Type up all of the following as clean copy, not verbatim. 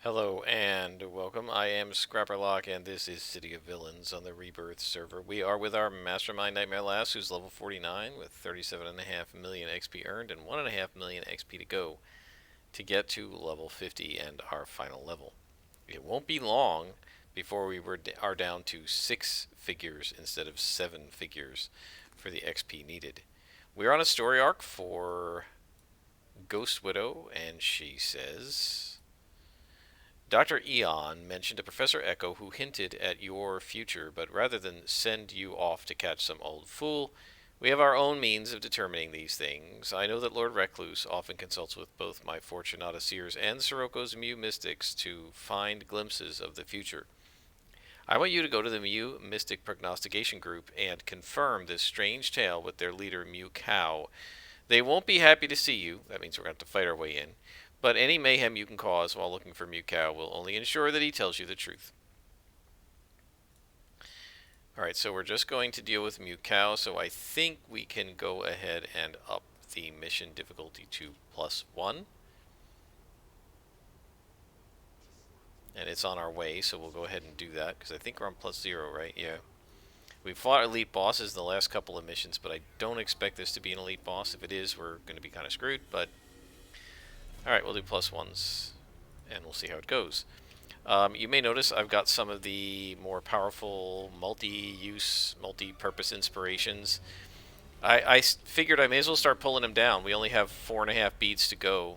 Hello and welcome. I am Scrapperlock and this is City of Villains on the Rebirth server. We are with our Mastermind Nightmare Lass, who's level 49 with 37.5 million XP earned and 1.5 million XP to go to get to level 50 and our final level. It won't be long before are down to 6 figures instead of 7 figures for the XP needed. We're on a story arc for Ghost Widow, and she says, Dr. Eon mentioned a Professor Echo who hinted at your future, but rather than send you off to catch some old fool, we have our own means of determining these things. I know that Lord Recluse often consults with both my Fortunata Seers and Siroko's Mew Mystics to find glimpses of the future. I want you to go to the Mew Mystic Prognostication Group and confirm this strange tale with their leader, Mew Cow. They won't be happy to see you. That means we're going to have to fight our way in. But any mayhem you can cause while looking for Mew Cow will only ensure that he tells you the truth. Alright, so we're just going to deal with Mew Cow, so I think we can go ahead and up the mission difficulty to +1. And it's on our way, so we'll go ahead and do that, because I think we're on +0, right? Yeah. We've fought elite bosses the last couple of missions, but I don't expect this to be an elite boss. If it is, we're going to be kind of screwed, but alright, we'll do +1s, and we'll see how it goes. You may notice I've got some of the more powerful multi-use, multi-purpose inspirations. I figured I may as well start pulling them down. We only have 4.5 beats to go.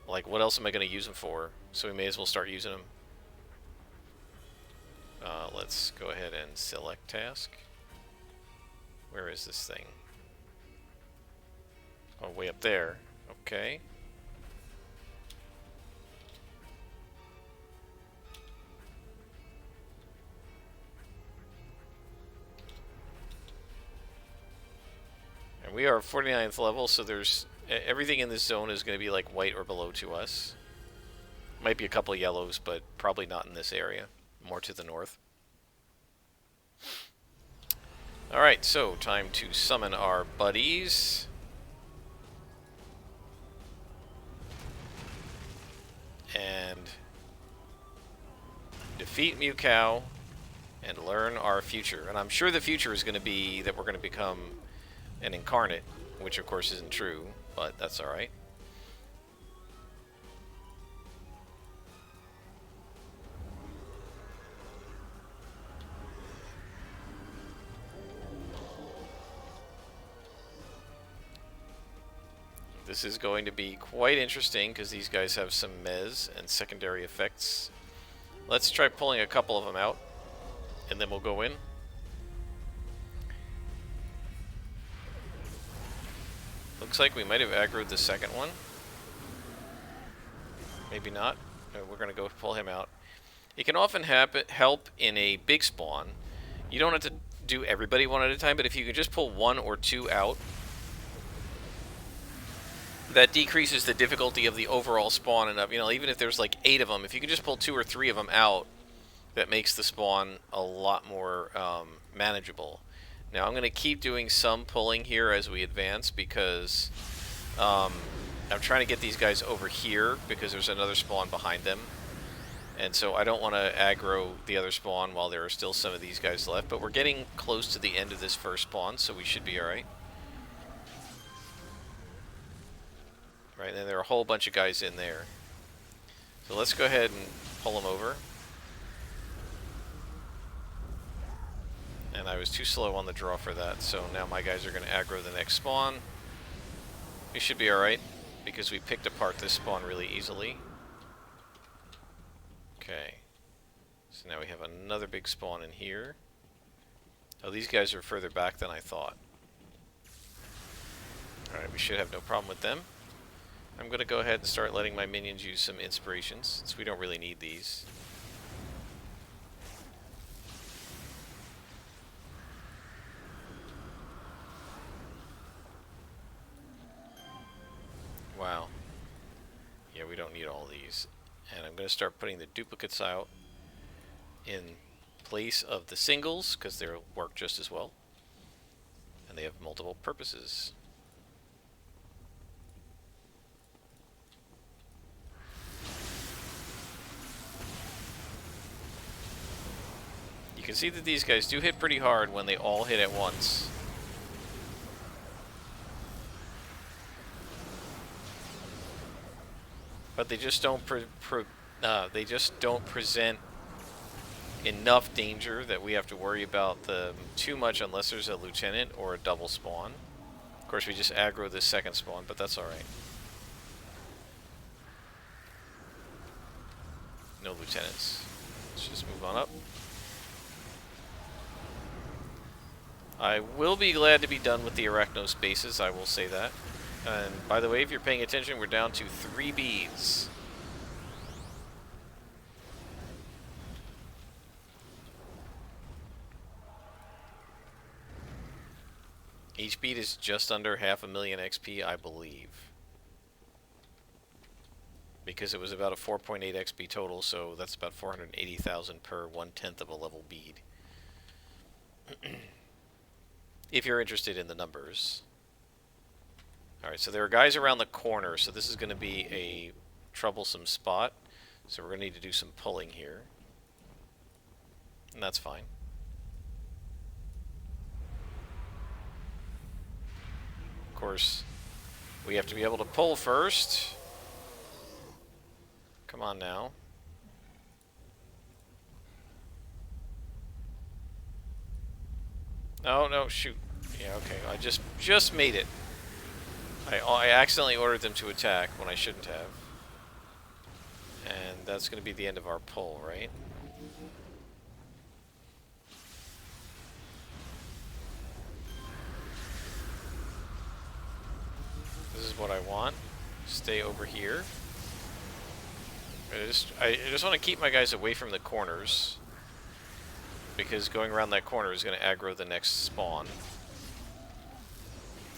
Like, what else am I going to use them for? So we may as well start using them. Let's go ahead and select task. Where is this thing? Oh, way up there. Okay. And we are 49th level, so there's everything in this zone is going to be like white or below to us. Might be a couple of yellows, but probably not in this area. More to the north. Alright, so time to summon our buddies. And defeat Mew Cow and learn our future. And I'm sure the future is going to be that we're going to become an incarnate, which of course isn't true, but that's alright. This is going to be quite interesting because these guys have some mez and secondary effects. Let's try pulling a couple of them out, and then we'll go in. Looks like we might have aggroed the second one. Maybe not. No, we're going to go pull him out. It can often help in a big spawn. You don't have to do everybody one at a time, but if you can just pull 1 or 2 out, that decreases the difficulty of the overall spawn enough. You know, even if there's like 8 of them, if you can just pull 2 or 3 of them out, that makes the spawn a lot more manageable. Now I'm going to keep doing some pulling here as we advance because I'm trying to get these guys over here because there's another spawn behind them. And so I don't want to aggro the other spawn while there are still some of these guys left. But we're getting close to the end of this first spawn, so we should be alright. Right, and there are a whole bunch of guys in there. So let's go ahead and pull them over. And I was too slow on the draw for that, so now my guys are going to aggro the next spawn. We should be alright, because we picked apart this spawn really easily. Okay. So now we have another big spawn in here. Oh, these guys are further back than I thought. Alright, we should have no problem with them. I'm going to go ahead and start letting my minions use some inspirations, since we don't really need these. Wow. Yeah, we don't need all these. And I'm going to start putting the duplicates out in place of the singles, because they'll work just as well. And they have multiple purposes. can see that these guys do hit pretty hard when they all hit at once. But they just don't present enough danger that we have to worry about them too much unless there's a lieutenant or a double spawn. Of course, we just aggro this second spawn, but that's alright. No lieutenants. Let's just move on up. I will be glad to be done with the Arachnos bases, I will say that. And by the way, if you're paying attention, we're down to 3 beads. Each bead is just under 500,000 XP, I believe. Because it was about a 4.8 XP total, so that's about 480,000 per 1/10 of a level bead. If you're interested in the numbers. Alright, so there are guys around the corner, so this is going to be a troublesome spot. So we're going to need to do some pulling here. And that's fine. Of course, we have to be able to pull first. Come on now. Oh, no, shoot. Yeah, okay, I just made it. I accidentally ordered them to attack when I shouldn't have. And that's going to be the end of our pull, right? This is what I want. Stay over here. I just want to keep my guys away from the corners, because going around that corner is going to aggro the next spawn.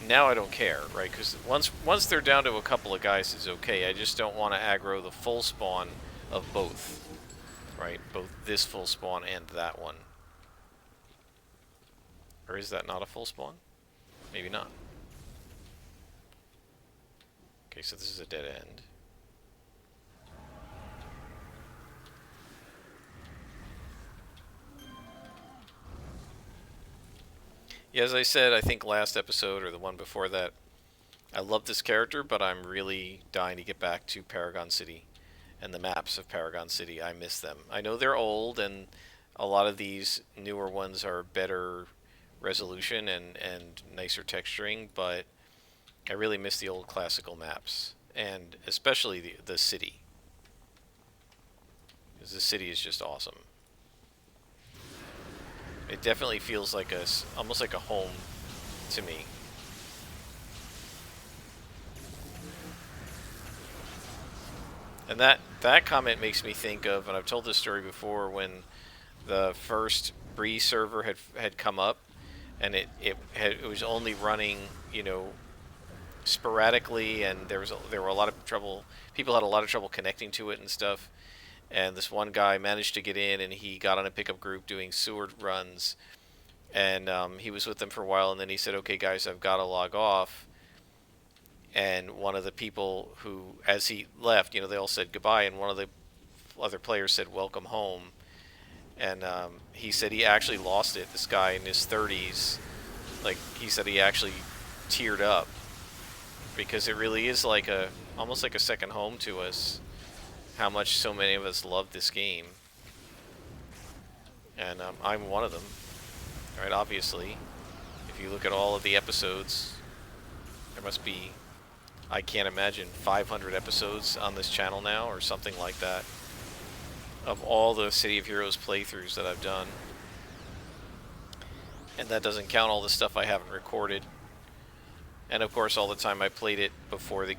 Now I don't care, right? Because once they're down to a couple of guys, it's okay. I just don't want to aggro the full spawn of both, right? Both this full spawn and that one. Or is that not a full spawn? Maybe not. Okay, so this is a dead end. Yeah, as I said, I think last episode or the one before that, I love this character, but I'm really dying to get back to Paragon City and the maps of Paragon City. I miss them. I know they're old, and a lot of these newer ones are better resolution and nicer texturing, but I really miss the old classical maps, and especially the city, because the city is just awesome. It definitely feels like almost like a home to me. And that comment makes me think of, and I've told this story before, when the first Bree server had come up, and it was only running, you know, sporadically, and there were a lot of trouble. People had a lot of trouble connecting to it and stuff. And this one guy managed to get in, and he got on a pickup group doing sewer runs. And he was with them for a while, and then he said, okay, guys, I've got to log off. And one of the people who, as he left, you know, they all said goodbye, and one of the other players said, welcome home. And he said he actually lost it. This guy in his 30s, like, he said he actually teared up. Because it really is like almost like a second home to us. How much so many of us love this game. And I'm one of them. Right, obviously, if you look at all of the episodes, there must be, I can't imagine, 500 episodes on this channel now, or something like that, of all the City of Heroes playthroughs that I've done. And that doesn't count all the stuff I haven't recorded. And of course, all the time I played it before the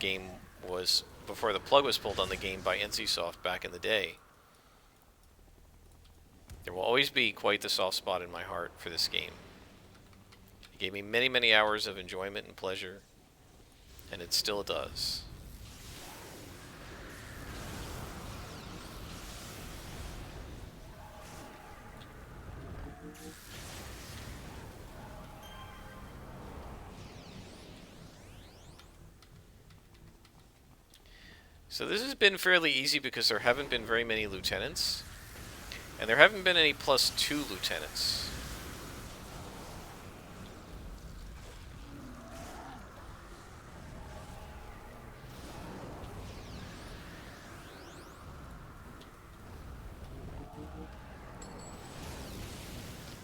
plug was pulled on the game by NCSoft back in the day. There will always be quite the soft spot in my heart for this game. It gave me many, many hours of enjoyment and pleasure, and it still does. So this has been fairly easy because there haven't been very many lieutenants. And there haven't been any +2 lieutenants.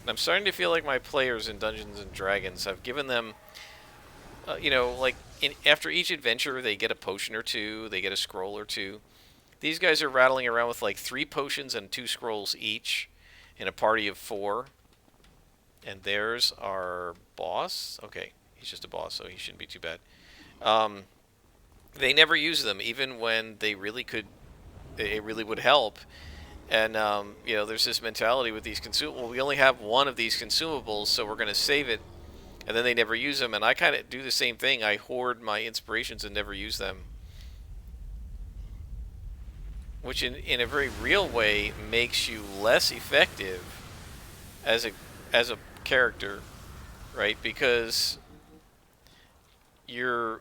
I'm starting to feel like my players in Dungeons and Dragons have given them, you know, like after each adventure they get a potion or two, they get a scroll or two. These guys are rattling around with like 3 potions and 2 scrolls each in a party of 4. And there's our boss. Okay, he's just a boss, so he shouldn't be too bad. Um, they never use them, even when they really could. It really would help. And you know, there's this mentality with these consumables. Well, we only have one of these consumables, so we're going to save it. And then they never use them. And I kind of do the same thing. I hoard my inspirations and never use them, which in a very real way makes you less effective as a character, right? Because you're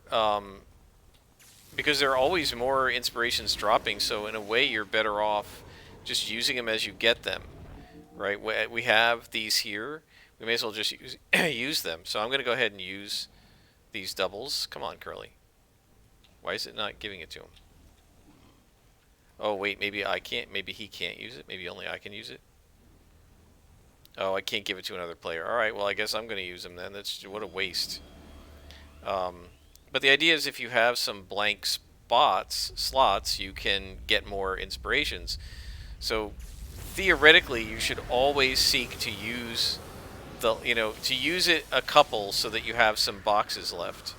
because there are always more inspirations dropping, so in a way you're better off just using them as you get them, right? We have these here, we may as well just use them. So I'm going to go ahead and use these doubles. Come on, Curly. Why is it not giving it to him? Oh wait, maybe I can't, maybe he can't use it, maybe only I can use it. Oh, I can't give it to another player. Alright, well I guess I'm going to use them then. That's, what a waste. But the idea is if you have some blank slots, you can get more inspirations. So theoretically, you should always seek to use to use it a couple so that you have some boxes left,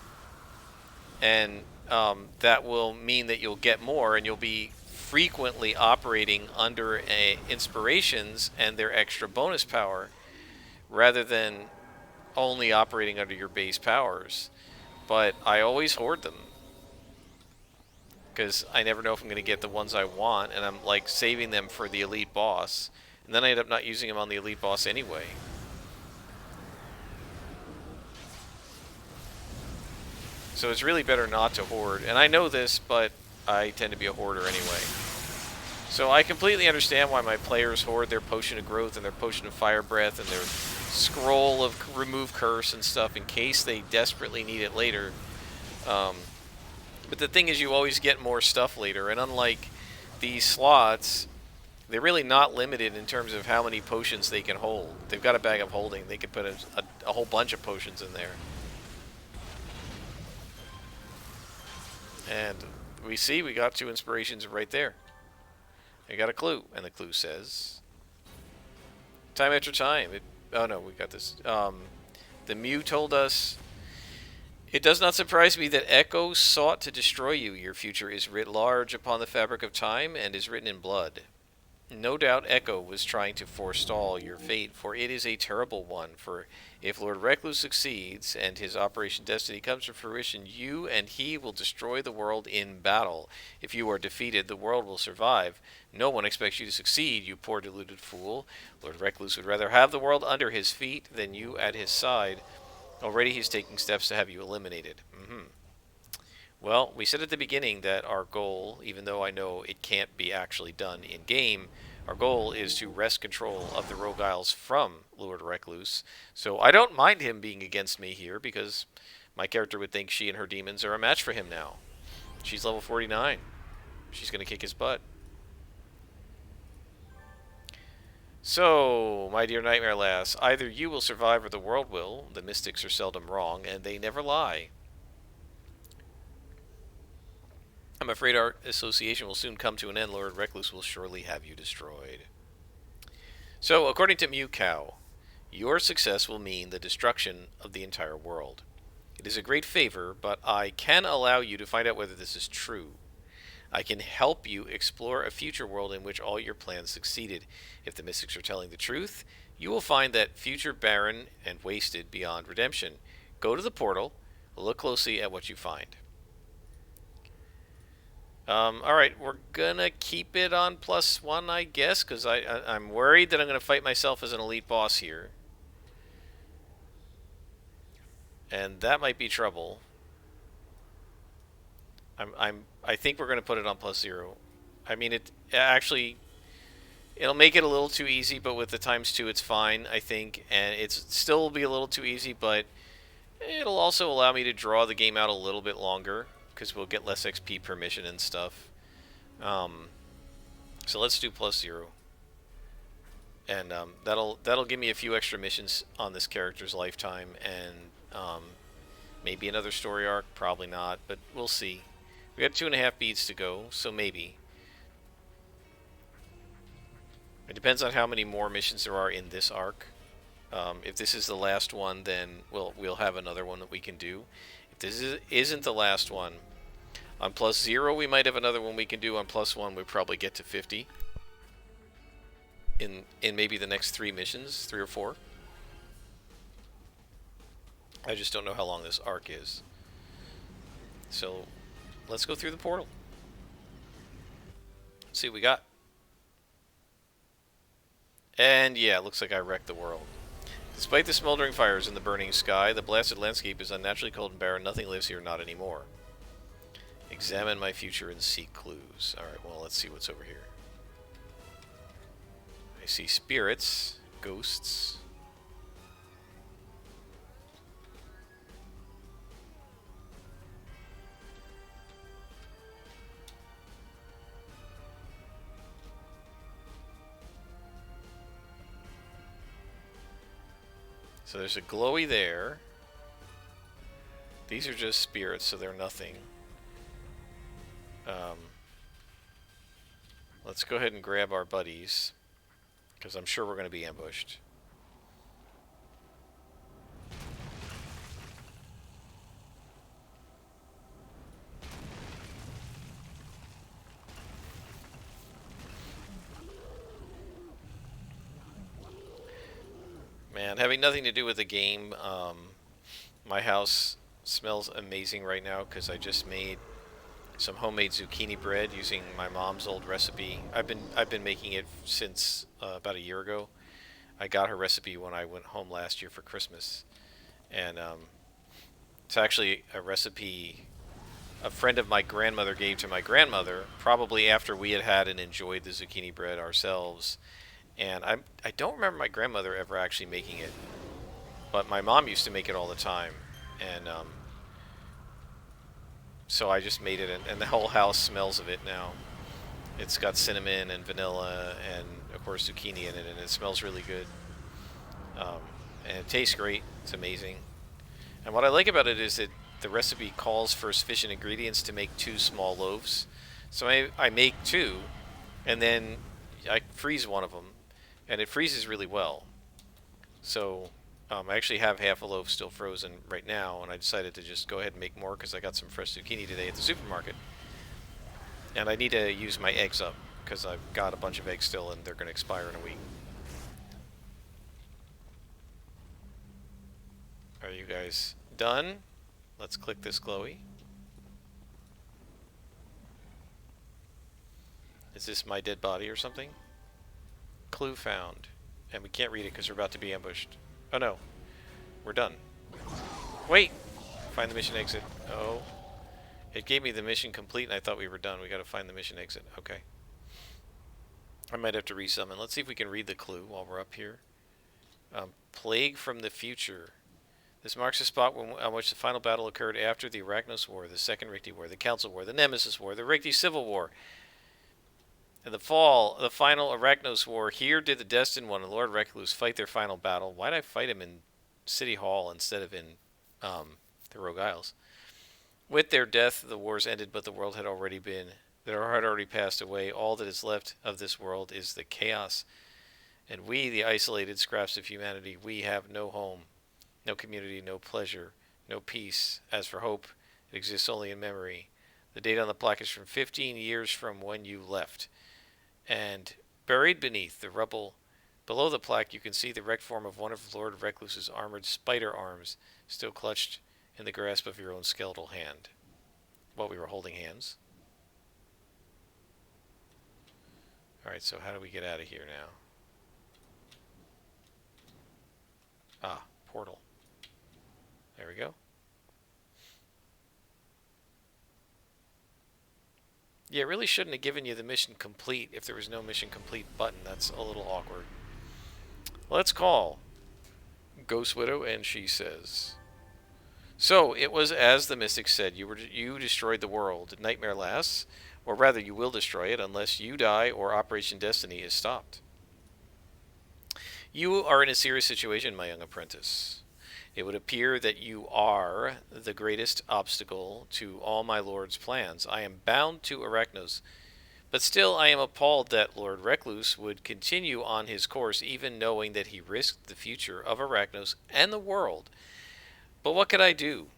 and that will mean that you'll get more, and you'll be frequently operating under inspirations and their extra bonus power, rather than only operating under your base powers. But I always hoard them, because I never know if I'm going to get the ones I want, and I'm like saving them for the elite boss, and then I end up not using them on the elite boss anyway. So it's really better not to hoard, and I know this, but I tend to be a hoarder anyway. So I completely understand why my players hoard their Potion of Growth and their Potion of Fire Breath and their Scroll of Remove Curse and stuff in case they desperately need it later. But the thing is, you always get more stuff later, and unlike these slots, they're really not limited in terms of how many potions they can hold. They've got a bag of holding. They can put a whole bunch of potions in there. And we got 2 inspirations right there. I got a clue, and the clue says, time after time. Oh no, we got this. The Mew told us, it does not surprise me that Echo sought to destroy you. Your future is writ large upon the fabric of time and is written in blood. No doubt Echo was trying to forestall your fate, for it is a terrible one. For if Lord Recluse succeeds and his Operation Destiny comes to fruition, you and he will destroy the world in battle. If you are defeated, the world will survive. No one expects you to succeed, you poor deluded fool. Lord Recluse would rather have the world under his feet than you at his side. Already he's taking steps to have you eliminated. Well, we said at the beginning that our goal, even though I know it can't be actually done in-game, our goal is to wrest control of the Rogue Isles from Lord Recluse. So I don't mind him being against me here, because my character would think she and her demons are a match for him now. She's level 49. She's going to kick his butt. So, my dear Nightmare Lass, either you will survive or the world will. The mystics are seldom wrong, and they never lie. I'm afraid our association will soon come to an end. Lord Recluse will surely have you destroyed. So, according to Mew Cow, your success will mean the destruction of the entire world. It is a great favor, but I can allow you to find out whether this is true. I can help you explore a future world in which all your plans succeeded. If the mystics are telling the truth, you will find that future barren and wasted beyond redemption. Go to the portal, look closely at what you find. Alright, we're gonna keep it on +1, I guess, because I'm worried that I'm gonna fight myself as an elite boss here. And that might be trouble. I think we're gonna put it on +0. I mean, it actually, It'll make it a little too easy, but with the times 2, it's fine, I think. And it's still will be a little too easy, but it'll also allow me to draw the game out a little bit longer because we'll get less XP per mission and stuff. Um, so let's do +0, and that'll give me a few extra missions on this character's lifetime, and maybe another story arc. Probably not, but we'll see. We got 2.5 beats to go, so maybe. It depends on how many more missions there are in this arc. If this is the last one, then we'll have another one that we can do. If this isn't the last one, on +0 we might have another one we can do. On +1 we probably get to 50 in maybe the next 3 missions, 3 or 4. I just don't know how long this arc is. So let's go through the portal. Let's see what we got. And yeah, it looks like I wrecked the world. Despite the smoldering fires in the burning sky, the blasted landscape is unnaturally cold and barren. Nothing lives here, not anymore. Examine my future and seek clues. Alright, well, let's see what's over here. I see spirits, ghosts. So there's a glowy there. These are just spirits, so they're nothing. Let's go ahead and grab our buddies, because I'm sure we're going to be ambushed. Man, having nothing to do with the game, my house smells amazing right now because I just made some homemade zucchini bread using my mom's old recipe. I've been making it since about a year ago. I got her recipe when I went home last year for Christmas, and it's actually a recipe a friend of my grandmother gave to my grandmother, probably after we had and enjoyed the zucchini bread ourselves. And I don't remember my grandmother ever actually making it, but my mom used to make it all the time, and so I just made it, and the whole house smells of it now. It's got cinnamon and vanilla and, of course, zucchini in it, and it smells really good. And it tastes great. It's amazing. And what I like about it is that the recipe calls for sufficient ingredients to make 2 small loaves. So I make 2, and then I freeze one of them, and it freezes really well. So I actually have half a loaf still frozen right now, and I decided to just go ahead and make more because I got some fresh zucchini today at the supermarket. And I need to use my eggs up because I've got a bunch of eggs still, and they're going to expire in a week. Are you guys done? Let's click this glowy. Is this my dead body or something? Clue found. And we can't read it because we're about to be ambushed. Oh no. We're done. Wait! Find the mission exit. Oh. It gave me the mission complete and I thought we were done. We gotta find the mission exit. Okay. I might have to resummon. Let's see if we can read the clue while we're up here. Plague from the future. This marks the spot on which the final battle occurred after the Arachnos War, the Second Ricti War, the Council War, the Nemesis War, the Ricti Civil War, and the final Arachnos War. Here did the Destined One and Lord Recluse fight their final battle. Why did I fight him in City Hall instead of in the Rogue Isles? With their death, the wars ended, but the world had already passed away. All that is left of this world is the chaos. And we, the isolated scraps of humanity, we have no home, no community, no pleasure, no peace. As for hope, it exists only in memory. The date on the plaque is from 15 years from when you left. And buried beneath the rubble, below the plaque, you can see the wrecked form of one of Lord Recluse's armored spider arms, still clutched in the grasp of your own skeletal hand. Well, we were holding hands. Alright, so how do we get out of here now? Ah, portal. There we go. Yeah, it really shouldn't have given you the mission complete if there was no mission complete button. That's a little awkward. Let's call Ghost Widow, and she says, "So it was as the mystic said. You destroyed the world. Nightmare lasts, or rather, you will destroy it unless you die or Operation Destiny is stopped. You are in a serious situation, my young apprentice. It would appear that you are the greatest obstacle to all my lord's plans. I am bound to Arachnos, but still I am appalled that Lord Recluse would continue on his course, even knowing that he risked the future of Arachnos and the world. But what could I do?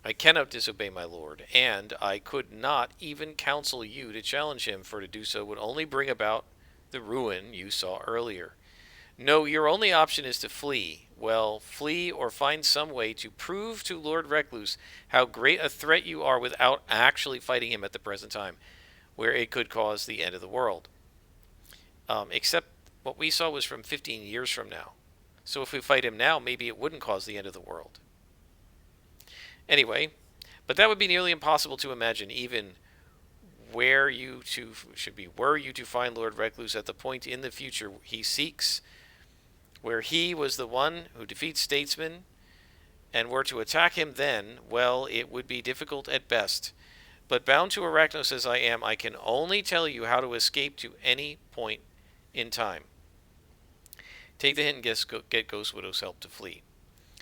I cannot disobey my lord, and I could not even counsel you to challenge him, for to do so would only bring about the ruin you saw earlier. No, your only option is to flee. Well, flee or find some way to prove to Lord Recluse how great a threat you are without actually fighting him at the present time, where it could cause the end of the world. Except what we saw was from 15 years from now. So if we fight him now, maybe it wouldn't cause the end of the world. Anyway, but that would be nearly impossible to imagine, even were you to find Lord Recluse at the point in the future he seeks, where he was the one who defeats statesmen, and were to attack him then, well, it would be difficult at best. But bound to Arachnos as I am, I can only tell you how to escape to any point in time. Take the hint and get Ghost Widow's help to flee.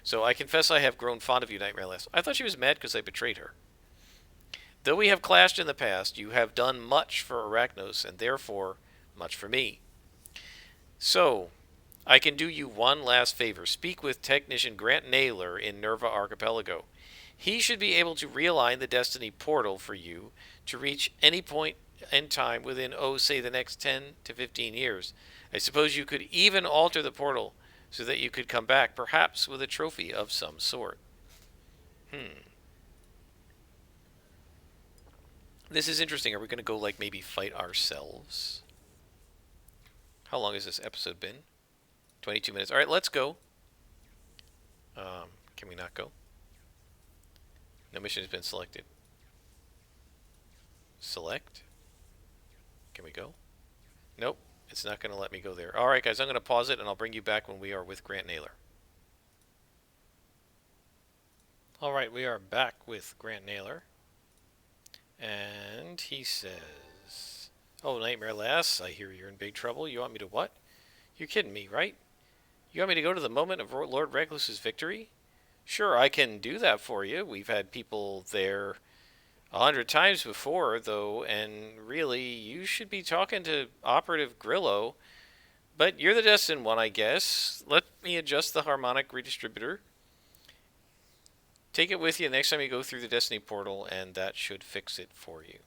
So I confess I have grown fond of you, Nightmare Lass. I thought she was mad because I betrayed her. Though we have clashed in the past, you have done much for Arachnos, and therefore much for me. So, I can do you one last favor. Speak with technician Grant Naylor in Nerva Archipelago. He should be able to realign the Destiny portal for you to reach any point in time within, say, the next 10 to 15 years. I suppose you could even alter the portal so that you could come back, perhaps with a trophy of some sort. This is interesting. Are we going to go, like, maybe fight ourselves? How long has this episode been? 22 minutes. All right, let's go. Can we not go? No mission has been selected. Select? Can we go? Nope. It's not going to let me go there. All right, guys, I'm going to pause it, and I'll bring you back when we are with Grant Naylor. All right, we are back with Grant Naylor. And he says, "Oh, Nightmare Lass, I hear you're in big trouble. You want me to what? You're kidding me, right? You want me to go to the moment of Lord Recluse's victory? Sure, I can do that for you. We've had people there 100 times before, though, and really, you should be talking to Operative Grillo. But you're the destined one, I guess. Let me adjust the harmonic redistributor. Take it with you next time you go through the Destiny portal, and that should fix it for you."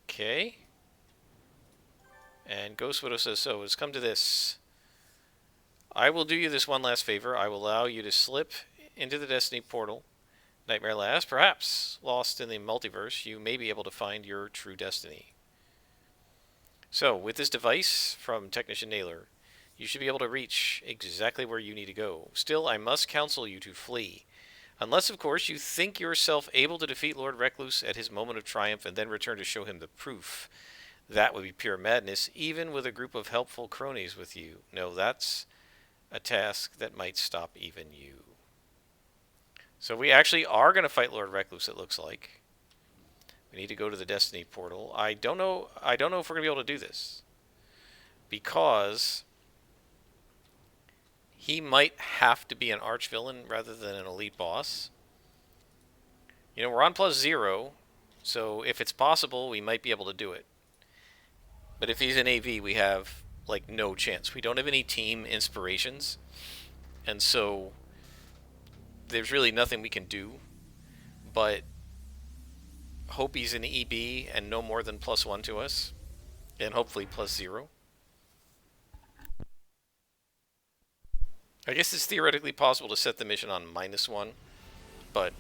Okay. And Ghost Widow says, "So, it's come to this. I will do you this one last favor. I will allow you to slip into the Destiny portal. Nightmare Lass, perhaps lost in the multiverse, you may be able to find your true destiny. So, with this device from Technician Naylor, you should be able to reach exactly where you need to go. Still, I must counsel you to flee. Unless, of course, you think yourself able to defeat Lord Recluse at his moment of triumph and then return to show him the proof. That would be pure madness, even with a group of helpful cronies with you. No, that's a task that might stop even you." So we actually are going to fight Lord Recluse, it looks like. We need to go to the Destiny portal. I don't know if we're going to be able to do this, because he might have to be an arch-villain rather than an elite boss. You know, we're on +0, so if it's possible, we might be able to do it. But if he's an AV, we have, like, no chance. We don't have any team inspirations, and so there's really nothing we can do but hope he's an EB and no more than +1 to us, and hopefully +0. I guess it's theoretically possible to set the mission on -1, but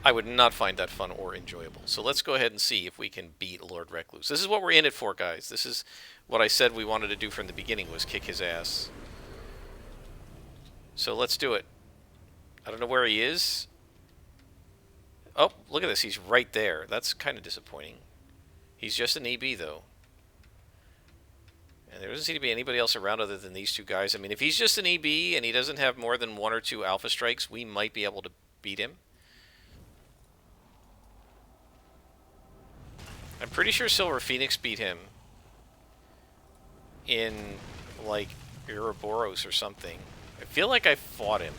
I would not find that fun or enjoyable. So let's go ahead and see if we can beat Lord Recluse. This is what we're in it for, guys. This is what I said we wanted to do from the beginning, was kick his ass. So let's do it. I don't know where he is. Oh, look at this. He's right there. That's kind of disappointing. He's just an EB, though. And there doesn't seem to be anybody else around other than these two guys. I mean, if he's just an EB and he doesn't have more than 1 or 2 alpha strikes, we might be able to beat him. I'm pretty sure Silver Phoenix beat him in, like, Ouroboros or something. I feel like I fought him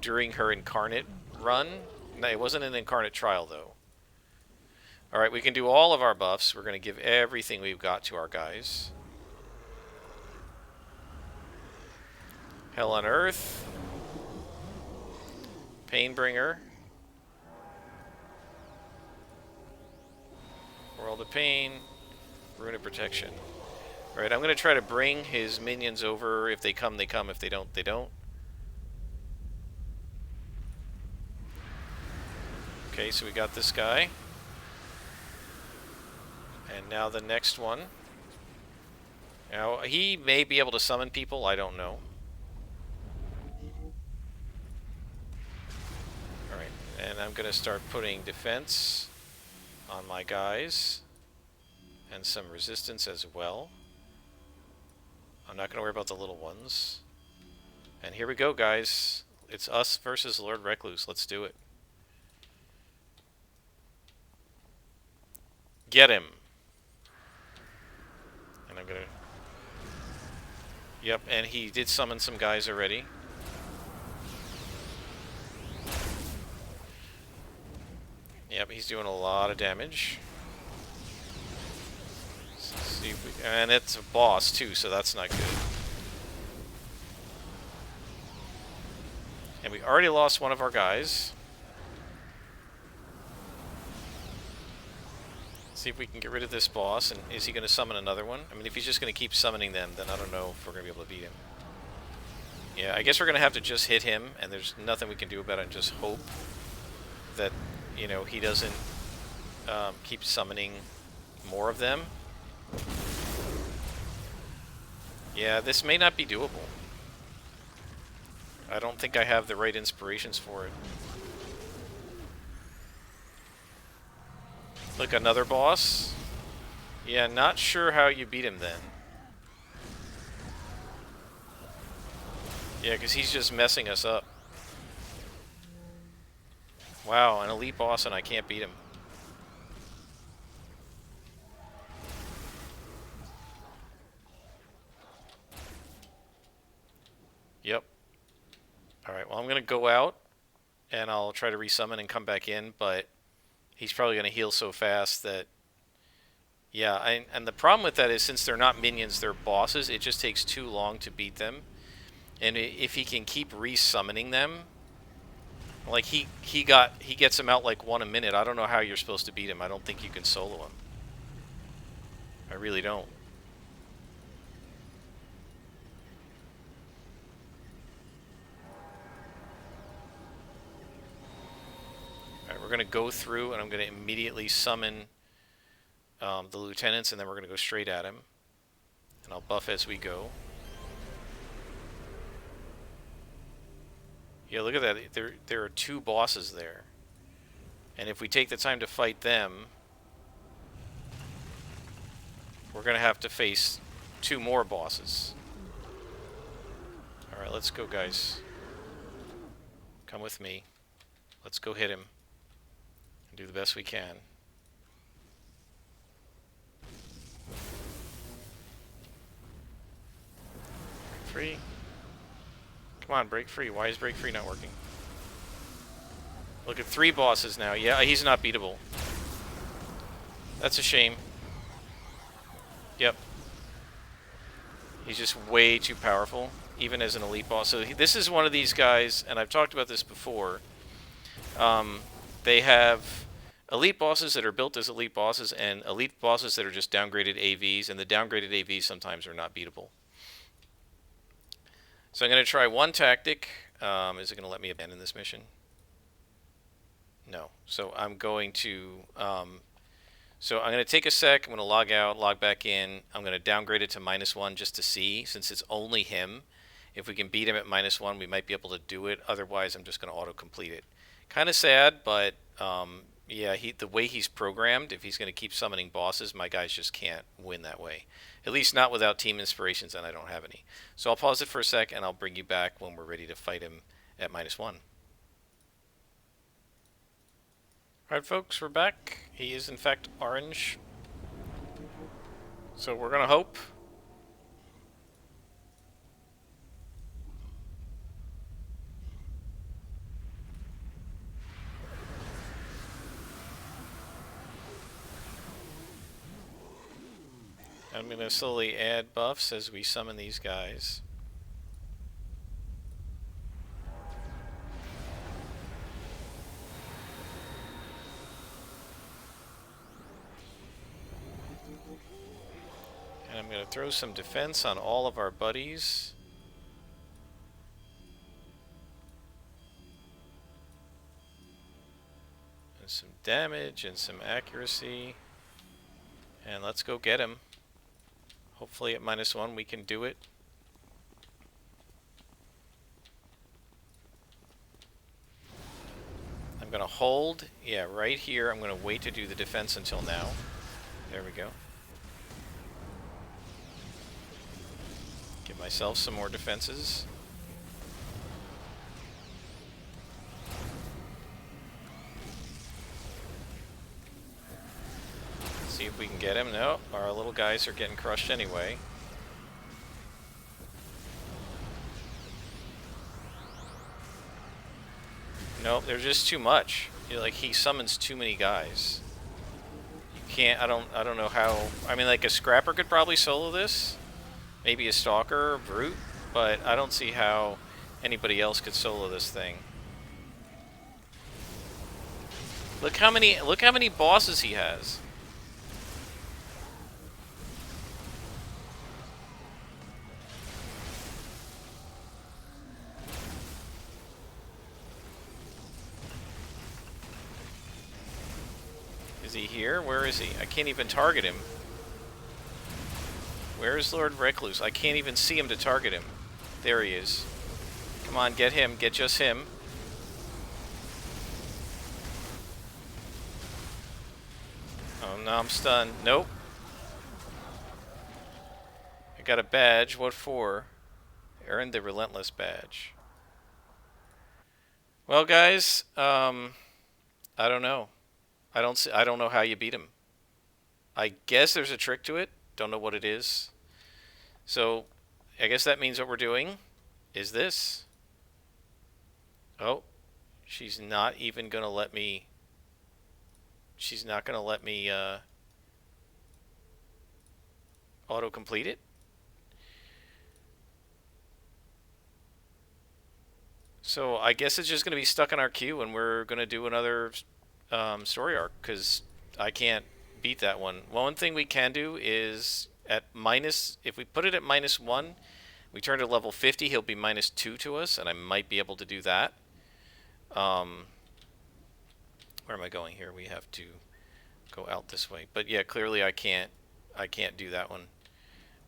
during her Incarnate run. No, it wasn't an Incarnate trial, though. Alright, we can do all of our buffs. We're going to give everything we've got to our guys. Hell on Earth. Painbringer. World of Pain. Rune of Protection. Alright, I'm going to try to bring his minions over. If they come, they come. If they don't, they don't. Okay, so we got this guy. And now the next one. Now, he may be able to summon people, I don't know. Alright, and I'm going to start putting defense on my guys. And some resistance as well. I'm not going to worry about the little ones. And here we go, guys. It's us versus Lord Recluse. Let's do it. Get him. And I'm going to... Yep, and he did summon some guys already. Yep, he's doing a lot of damage. Let's see if we... And it's a boss, too, so that's not good. And we already lost one of our guys. See if we can get rid of this boss, and is he going to summon another one? I mean, if he's just going to keep summoning them, then I don't know if we're going to be able to beat him. Yeah, I guess we're going to have to just hit him, and there's nothing we can do about it, and just hope that, you know, he doesn't keep summoning more of them. Yeah, this may not be doable. I don't think I have the right inspirations for it. Look, another boss. Yeah, not sure how you beat him then. Yeah, because he's just messing us up. Wow, an elite boss and I can't beat him. Yep. Alright, well I'm going to go out and I'll try to resummon and come back in, but he's probably going to heal so fast that... Yeah, and the problem with that is since they're not minions, they're bosses, it just takes too long to beat them. And if he can keep resummoning them... Like, he gets him out like 1 a minute. I don't know how you're supposed to beat him. I don't think you can solo him. I really don't. Alright, we're going to go through and I'm going to immediately summon the lieutenants, and then we're going to go straight at him. And I'll buff as we go. Yeah, look at that. There are 2 bosses there. And if we take the time to fight them, we're going to have to face 2 more bosses. Alright, let's go, guys. Come with me. Let's go hit him. And do the best we can. Free. Come on, break free. Why is break free not working? Look at 3 bosses now. Yeah, he's not beatable. That's a shame. Yep. He's just way too powerful, even as an elite boss. So this is one of these guys, and I've talked about this before. They have elite bosses that are built as elite bosses, and elite bosses that are just downgraded AVs, and the downgraded AVs sometimes are not beatable. So I'm going to try one tactic. Is it going to let me abandon this mission? No. So I'm going to... So I'm going to take a sec. I'm going to log out, log back in. I'm going to downgrade it to -1 just to see, since it's only him. If we can beat him at -1, we might be able to do it. Otherwise, I'm just going to auto-complete it. Kind of sad, but yeah, the way he's programmed, if he's going to keep summoning bosses, my guys just can't win that way. At least not without team inspirations, and I don't have any. So I'll pause it for a sec, and I'll bring you back when we're ready to fight him at -1. Alright, folks, we're back. He is, in fact, orange. So we're going to hope. I'm going to slowly add buffs as we summon these guys. And I'm going to throw some defense on all of our buddies. And some damage and some accuracy. And let's go get him. Hopefully at -1 we can do it. I'm going to hold. Yeah, right here. I'm going to wait to do the defense until now. There we go. Give myself some more defenses. See if we can get him. No, our little guys are getting crushed anyway. Nope, they're just too much. Like, he summons too many guys. You can't. I don't know how. I mean, like, a scrapper could probably solo this. Maybe a stalker or brute, but I don't see how anybody else could solo this thing. Look how many bosses he has. Is he here? Where is he? I can't even target him. Where is Lord Recluse? I can't even see him to target him. There he is. Come on, get him. Get just him. Oh, no, I'm stunned. Nope. I got a badge. What for? Earned the Relentless badge. Well, guys, I don't know. I don't know how you beat him. I guess there's a trick to it. Don't know what it is. So, I guess that means what we're doing is this. Oh, she's not even gonna let me. She's not gonna let me auto-complete it. So I guess it's just gonna be stuck in our queue, and we're gonna do another story arc because I can't beat that one. One thing we can do is if we put it at -1, we turn to level 50, he'll be -2 to us, and I might be able to do that. Where am I going here? We have to go out this way. But yeah, clearly I can't do that one.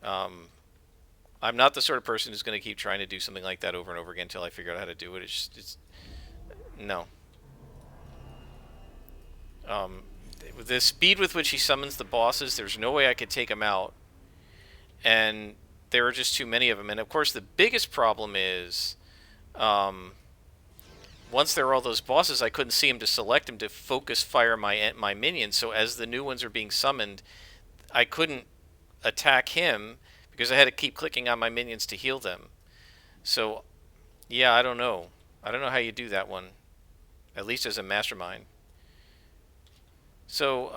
I'm not the sort of person who's going to keep trying to do something like that over and over again until I figure out how to do it. It's no. The speed with which he summons the bosses, there's no way I could take him out. And there are just too many of them. And of course, the biggest problem is, once there were all those bosses, I couldn't see him to select him to focus fire my minions. So as the new ones are being summoned, I couldn't attack him because I had to keep clicking on my minions to heal them. So, yeah, I don't know. I don't know how you do that one, at least as a mastermind. So,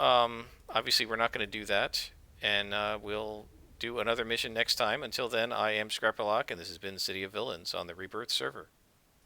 obviously we're not going to do that, and we'll do another mission next time. Until then, I am Scrapperlock, and this has been City of Villains on the Rebirth server.